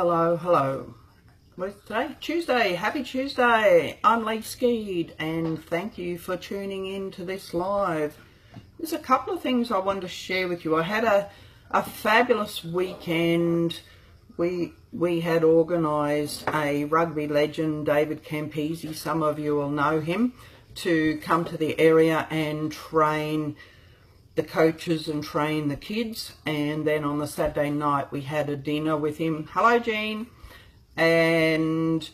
Hello, hello. What's today? Tuesday. Happy Tuesday. I'm Lee Skeed and thank you for tuning in to this live. There's a couple of things I wanted to share with you. I had a fabulous weekend. We had organised a rugby legend, David Campese, some of you will know him, to come to the area and train the coaches and train the kids. And then on the Saturday night we had a dinner with him. Hello Jean. And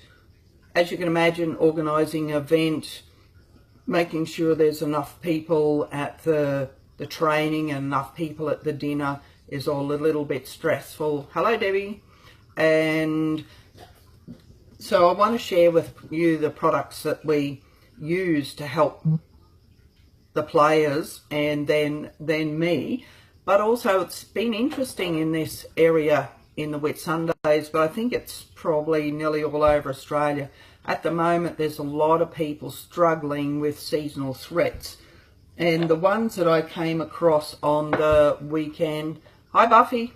as you can imagine, organising an event, making sure there's enough people at the training and enough people at the dinner is all a little bit stressful. Hello Debbie. And so I want to share with you the products that we use to help the players and then me, but also it's been interesting in this area in the Whitsundays, but I think it's probably nearly all over Australia at the moment. There's a lot of people struggling with seasonal threats, and the ones that I came across on the weekend, hi Buffy,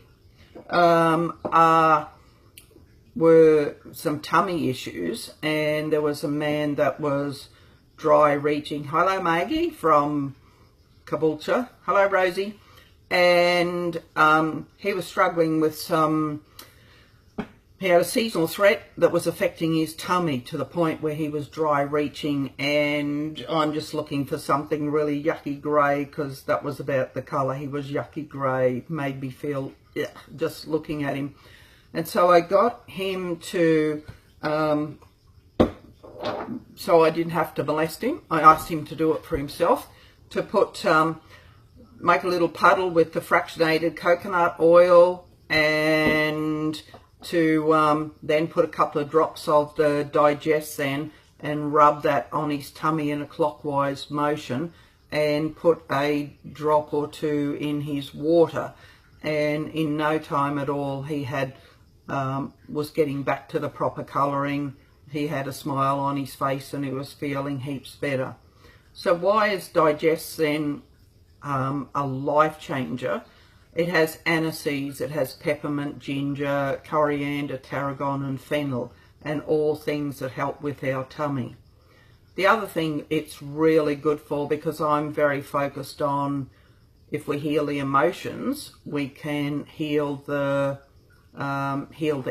were some tummy issues. And there was a man that was dry reaching. Hello Maggie from Caboolture. Hello Rosie. And he was struggling with he had a seasonal threat that was affecting his tummy to the point where he was dry reaching, and I'm just looking for something really yucky grey, because that was about the colour. He was yucky grey, made me feel just looking at him. And so I got him to so I didn't have to molest him. I asked him to do it for himself, to put make a little puddle with the fractionated coconut oil, and to then put a couple of drops of the digest then and rub that on his tummy in a clockwise motion, and put a drop or two in his water, and in no time at all he had was getting back to the proper colouring. He had a smile on his face and he was feeling heaps better. So why is Digest then a life changer? It has aniseeds, it has peppermint, ginger, coriander, tarragon and fennel, and all things that help with our tummy. The other thing it's really good for, because I'm very focused on, if we heal the emotions, we can heal the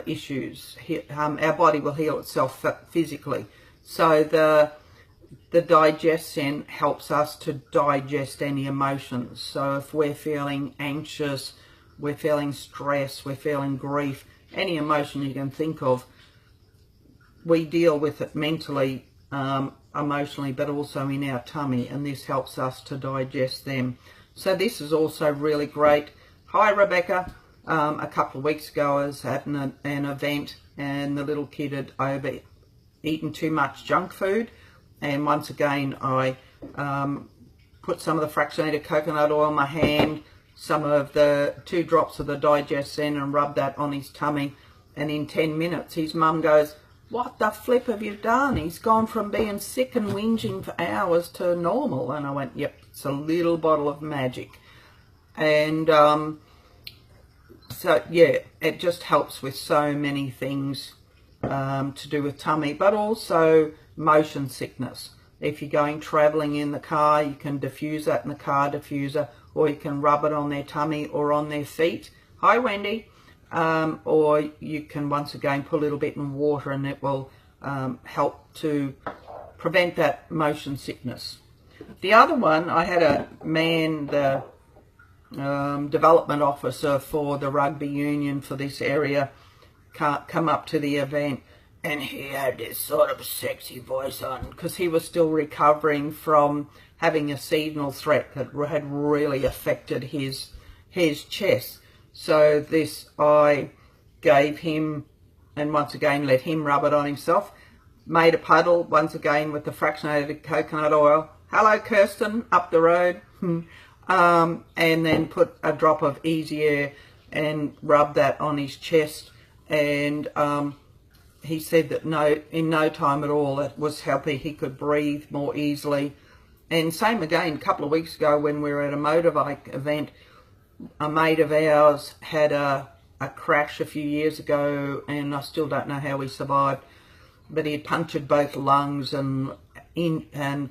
issues. Our body will heal itself physically. So the digestion helps us to digest any emotions. So if we're feeling anxious, we're feeling stress, we're feeling grief, any emotion you can think of, we deal with it mentally, emotionally, but also in our tummy, and this helps us to digest them. So this is also really great. Hi Rebecca. A couple of weeks ago I was at an event, and the little kid had overeaten too much junk food, and once again I put some of the fractionated coconut oil in my hand, some of the 2 drops of the digest in, and rubbed that on his tummy, and in 10 minutes his mum goes, "What the flip have you done? He's gone from being sick and whinging for hours to normal." And I went, yep, it's a little bottle of magic. And so yeah, it just helps with so many things to do with tummy, but also motion sickness. If you're going traveling in the car, you can diffuse that in the car diffuser, or you can rub it on their tummy or on their feet. Hi Wendy. Or you can once again put a little bit in water, and it will help to prevent that motion sickness. The other one, I had a man, the development officer for the rugby union for this area, come up to the event, and he had this sort of sexy voice on, because he was still recovering from having a seasonal threat that had really affected his chest. So this I gave him, and once again let him rub it on himself, made a puddle once again with the fractionated coconut oil. Hello Kirsten up the road. And then put a drop of Easy Air and rub that on his chest, and he said that in no time at all it was helping. He could breathe more easily. And same again, a couple of weeks ago when we were at a motorbike event, a mate of ours had a a crash a few years ago, and I still don't know how he survived, but he had punctured both lungs and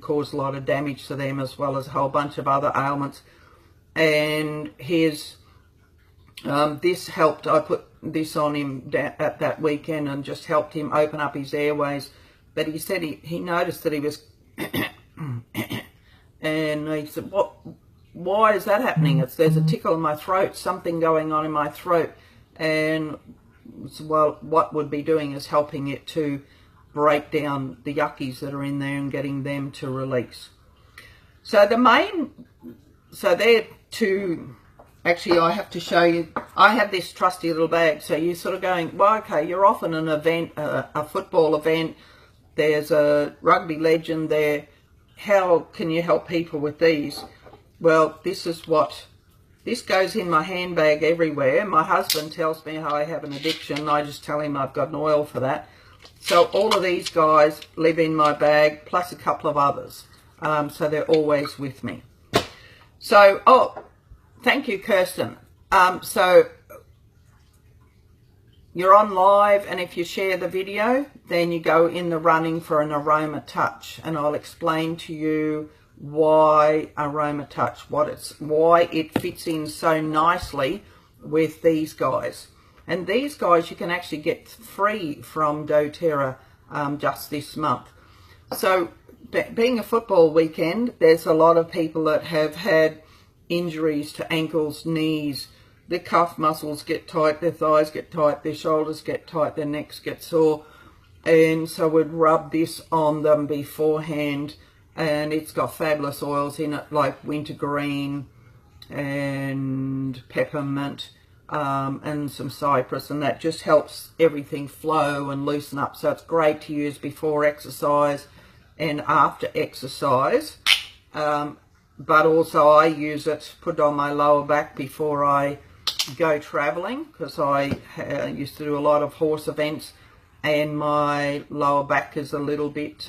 caused a lot of damage to them, as well as a whole bunch of other ailments. And his this helped. I put this on him at that weekend and just helped him open up his airways. But he said he noticed that he was and he said, why is that happening? There's a tickle in my throat, something going on in my throat. And well, what would be doing is helping it to break down the yuckies that are in there and getting them to release. So they're two. Actually, I have to show you. I have this trusty little bag. So you're sort of going, well, okay, you're off in an event, a football event. There's a rugby legend there. How can you help people with these? Well, this goes in my handbag everywhere. My husband tells me how I have an addiction. I just tell him I've got an oil for that. So all of these guys live in my bag, plus a couple of others. So they're always with me. So, oh, thank you, Kirsten. So you're on live, and if you share the video, then you go in the running for an aroma touch, and I'll explain to you why aroma touch, why it fits in so nicely with these guys. And these guys you can actually get free from doTERRA just this month. So being a football weekend, there's a lot of people that have had injuries to ankles, knees. Their calf muscles get tight, their thighs get tight, their shoulders get tight, their necks get sore. And so we'd rub this on them beforehand, and it's got fabulous oils in it like wintergreen and peppermint and some cypress, and that just helps everything flow and loosen up. So it's great to use before exercise and after exercise. But also I use it, put it on my lower back before I go traveling, because I used to do a lot of horse events, and my lower back is a little bit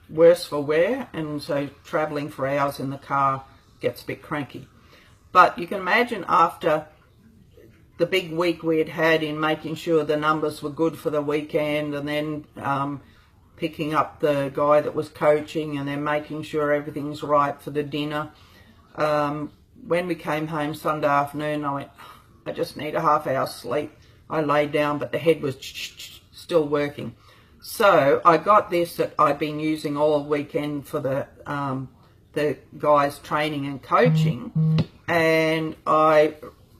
worse for wear, and so traveling for hours in the car gets a bit cranky. But you can imagine, after the big week we had in making sure the numbers were good for the weekend, and then picking up the guy that was coaching, and then making sure everything's right for the dinner. When we came home Sunday afternoon, I went, I just need a half hour's sleep. I laid down, but the head was still working. So I got this that I've been using all weekend for the guys training and coaching, and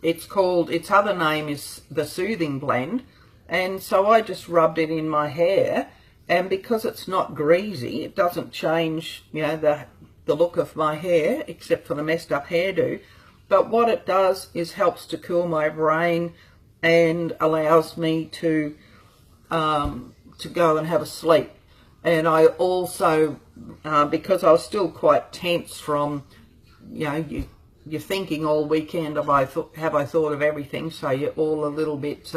its other name is the Soothing Blend, and so I just rubbed it in my hair, and because it's not greasy, it doesn't change, you know, the look of my hair, except for the messed up hairdo. But what it does is helps to cool my brain and allows me to go and have a sleep. And I also, because I was still quite tense from, you know, you're thinking all weekend, have I thought of everything? So you're all a little bit,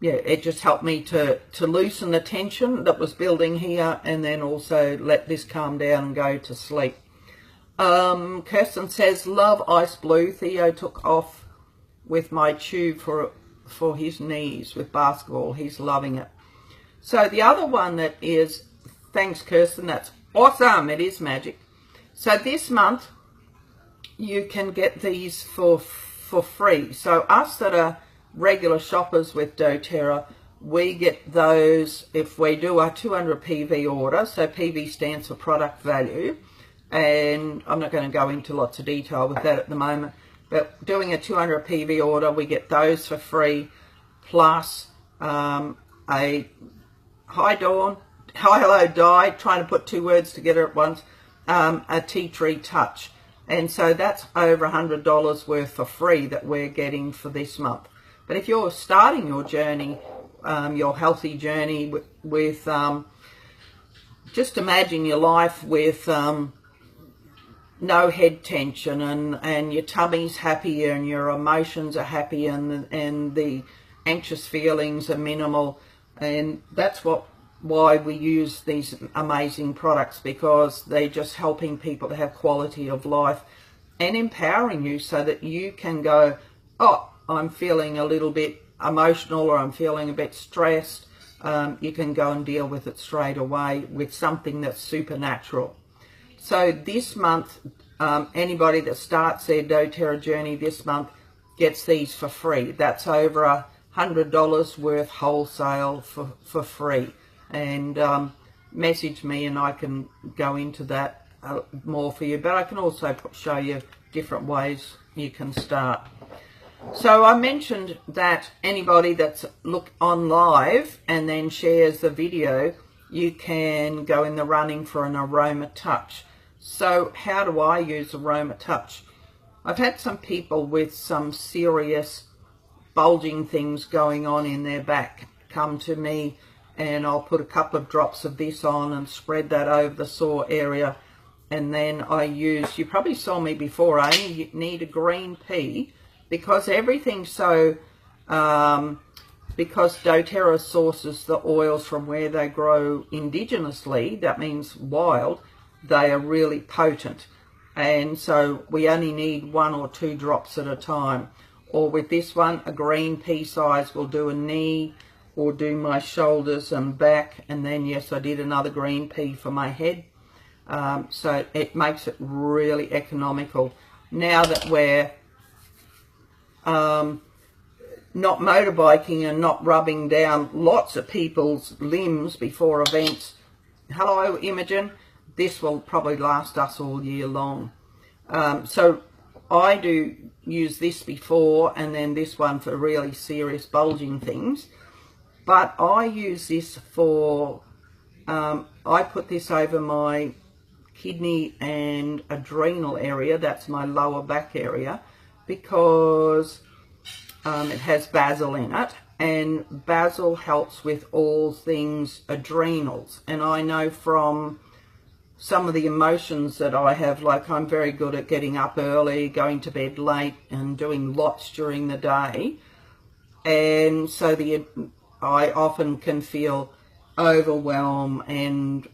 yeah, it just helped me to loosen the tension that was building here, and then also let this calm down and go to sleep. Kirsten says, love Ice Blue. Theo took off with my tube for his knees with basketball. He's loving it. So the other one that is, thanks Kirsten, that's awesome. It is magic. So this month you can get these for free. So us that are regular shoppers with doTERRA, we get those if we do a 200 PV order. So PV stands for product value, and I'm not going to go into lots of detail with that at the moment, but doing a 200 PV order, we get those for free, plus a high-low dye, trying to put two words together at once, a tea tree touch. And so that's over $100 worth for free that we're getting for this month. But if you're starting your journey, your healthy journey with just imagine your life with no head tension, and your tummy's happier, and your emotions are happy, and the anxious feelings are minimal. And that's why we use these amazing products, because they're just helping people to have quality of life and empowering you so that you can go, oh, I'm feeling a little bit emotional or I'm feeling a bit stressed, you can go and deal with it straight away with something that's supernatural. So this month, anybody that starts their doTERRA journey this month gets these for free. That's over $100 worth wholesale for free. And message me and I can go into that more for you. But I can also show you different ways you can start. So I mentioned that anybody that's on live and then shares the video, you can go in the running for an aroma touch. So how do I use aroma touch? I've had some people with some serious bulging things going on in their back come to me, and I'll put a couple of drops of this on and spread that over the sore area. And then I use, you probably saw me before, I only need a green pea because everything's so, because doTERRA sources the oils from where they grow indigenously, that means wild, they are really potent. And so we only need 1 or 2 drops at a time. Or with this one, a green pea size will do a knee or do my shoulders and back. And then, yes, I did another green pea for my head. So it makes it really economical. Now that we're not motorbiking and not rubbing down lots of people's limbs before events. Hello, Imogen. This will probably last us all year long. So I do use this before and then this one for really serious bulging things. But I use this for, I put this over my kidney and adrenal area, that's my lower back area, because it has basil in it, and basil helps with all things adrenals. And I know from some of the emotions that I have, like I'm very good at getting up early, going to bed late and doing lots during the day, and so I often can feel overwhelm and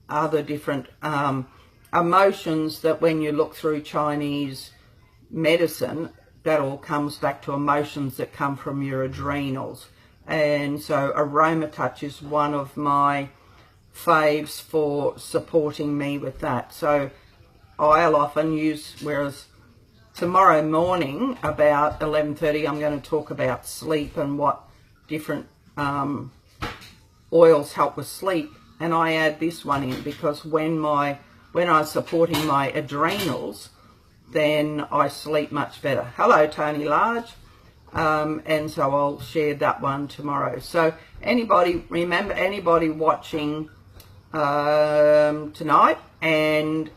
other different emotions that when you look through Chinese medicine, that all comes back to emotions that come from your adrenals. And so aroma touch is one of my faves for supporting me with that. So I'll often use, whereas tomorrow morning about 11:30 I'm going to talk about sleep and what different oils help with sleep, and I add this one in because when I'm supporting my adrenals, then I sleep much better. Hello, Tony Large. And so I'll share that one tomorrow. So anybody, remember, anybody watching tonight and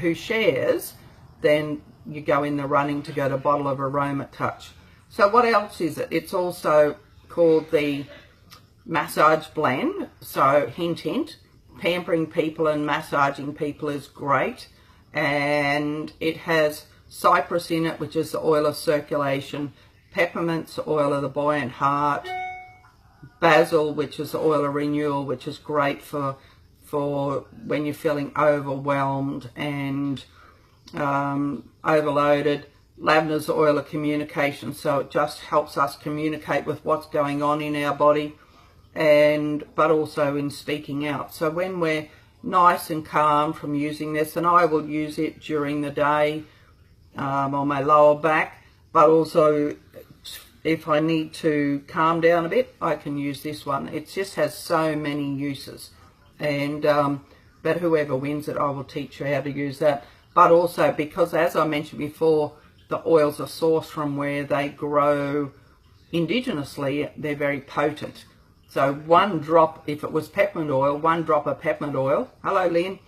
who shares, then you go in the running to get a bottle of Aroma Touch. So what else is it? It's also called the massage blend. So hint, hint, pampering people and massaging people is great. And it has cypress in it, which is the oil of circulation, peppermint's the oil of the buoyant heart, basil, which is the oil of renewal, which is great for when you're feeling overwhelmed and overloaded. Lavender's the oil of communication, so it just helps us communicate with what's going on in our body, but also in speaking out. So when we're nice and calm from using this, and I will use it during the day on my lower back, but also if I need to calm down a bit, I can use this one. It just has so many uses, and but whoever wins it, I will teach you how to use that. But also because, as I mentioned before, the oils are sourced from where they grow indigenously, they're very potent. So 1 drop, if it was peppermint oil, 1 drop of peppermint oil, hello Lynn,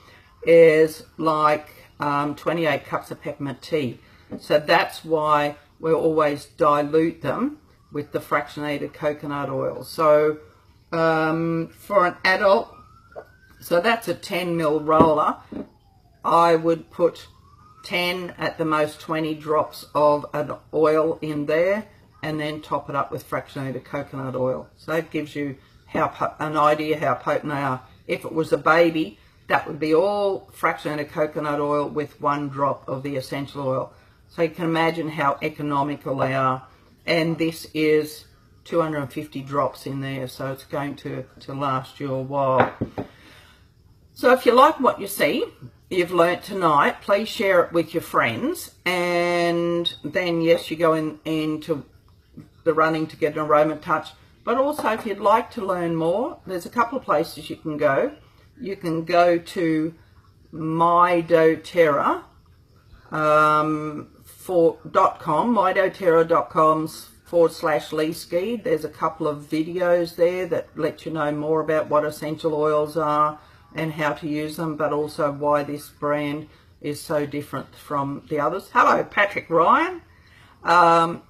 is like 28 cups of peppermint tea. So that's why we always dilute them with the fractionated coconut oil. So for an adult, so that's a 10 ml roller, I would put 10, at the most 20 drops of an oil in there, and then top it up with fractionated coconut oil. So that gives you an idea how potent they are. If it was a baby, that would be all fractionated coconut oil with 1 drop of the essential oil. So you can imagine how economical they are and this is 250 drops in there, so it's going to last you a while. So if you like what you see, you've learnt tonight, please share it with your friends, and then yes, you go into the running to get an aroma touch. But also, if you'd like to learn more, there's a couple of places you can go. You can go to mydoterra.com, mydoterra.com/Lee. There's a couple of videos there that let you know more about what essential oils are and how to use them, but also why this brand is so different from the others. Hello, Patrick Ryan. But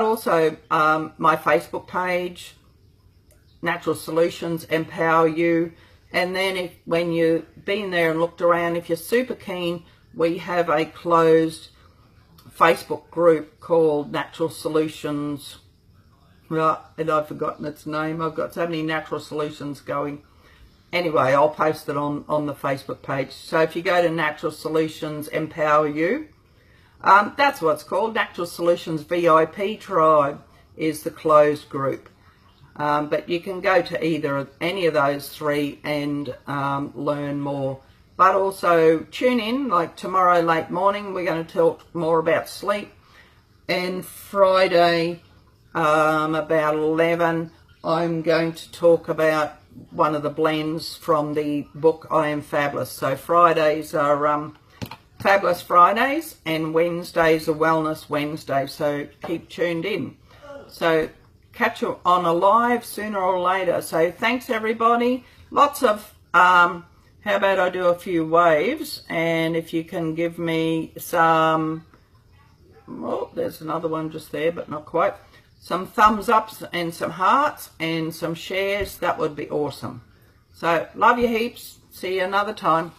also my Facebook page, Natural Solutions Empower You. And then when you've been there and looked around, if you're super keen, we have a closed Facebook group called Natural Solutions. Right, and I've forgotten its name. I've got so many natural solutions going. Anyway, I'll post it on the Facebook page. So if you go to Natural Solutions Empower You, that's what it's called. Natural Solutions VIP Tribe is the closed group. But you can go to any of those three and learn more. But also tune in, like tomorrow late morning, we're going to talk more about sleep. And Friday about 11, I'm going to talk about one of the blends from the book I Am Fabulous. So Fridays are Fabulous Fridays, and Wednesdays are Wellness Wednesdays. So keep tuned in. So catch you on a live sooner or later. So thanks everybody. Lots of how about I do a few waves, and if you can give me some, well, there's another one just there but not quite, some thumbs ups and some hearts and some shares, that would be awesome. So love you heaps. See you another time.